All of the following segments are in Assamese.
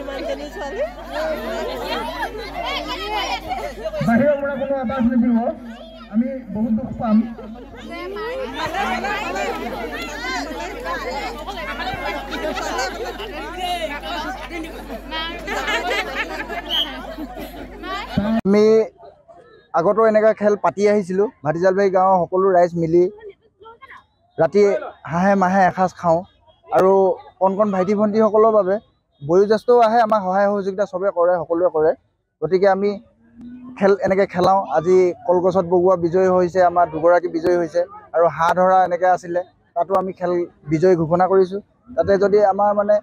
Manjani বাহিৰৰ পৰা কোনো আৱাজ নিদিব আমি বহুত দুখ পাম আমি আগতো এনেকা খেল পাতি আহিছিলোঁ ভাটিজালবাৰী গাঁৱৰ সকলো ৰাইজ মিলি ৰাতি হাঁহে মাহে এসাঁজ খাওঁ আৰু কণ কণ ভাইটি ভণ্টিসকলৰ বাবে বয়োজ্যেষ্ঠও আহে আমাক সহায় সহযোগিতা চবে কৰে সকলোৱে কৰে গতিকে আমি খেল এনেকৈ খেলাওঁ আজি কলগছত বগোৱা বিজয়ী হৈছে আমাৰ দুগৰাকী বিজয়ী হৈছে আৰু হাঁহ ধৰা এনেকৈ আছিলে তাতো আমি খেল বিজয়ী ঘোষণা কৰিছোঁ তাতে যদি আমাৰ মানে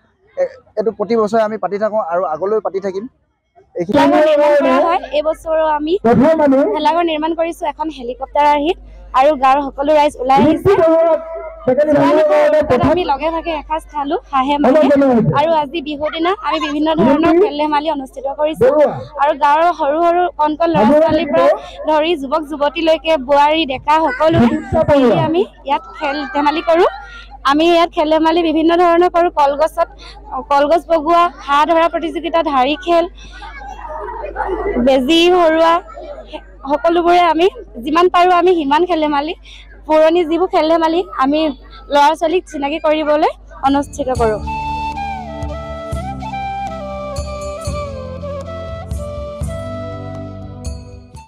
এইটো প্ৰতি বছৰে আমি পাতি থাকোঁ আৰু আগলৈ পাতি থাকিম এই বছৰো আমি ভেলাঘৰ নিৰ্মাণ কৰিছো এখন হেলিকপ্টাৰ আহি আৰু গাঁৱৰ সকলো ৰাইজ ওলাই আহিছে আমি লগে ভাগে এসাঁজ খালো হাঁহে মাহে আৰু আজি বিহুৰ দিনা আমি বিভিন্ন ধৰণৰ খেল ধেমালি অনুষ্ঠিত কৰিছো আৰু গাঁৱৰ সৰু সৰু কণ কণ ল'ৰা ছোৱালীৰ পৰা ধৰি যুৱক যুৱতীলৈকে বোৱাৰী ডেকা সকলো আমি ইয়াত খেল ধেমালি কৰো আমি ইয়াত খেল ধেমালি বিভিন্ন ধৰণৰ কৰো কলগছ বগোৱা হাঁহ ধৰা প্ৰতিযোগিতা ধাৰি খেল বেজী হৰুৱা সকলোবোৰে আমি যিমান পাৰো আমি সিমান খেল ধেমালি পুৰণি যিবোৰ খেল ধেমালি আমি ল'ৰা ছোৱালীক চিনাকি কৰিবলৈ অনুষ্ঠিত কৰোঁ।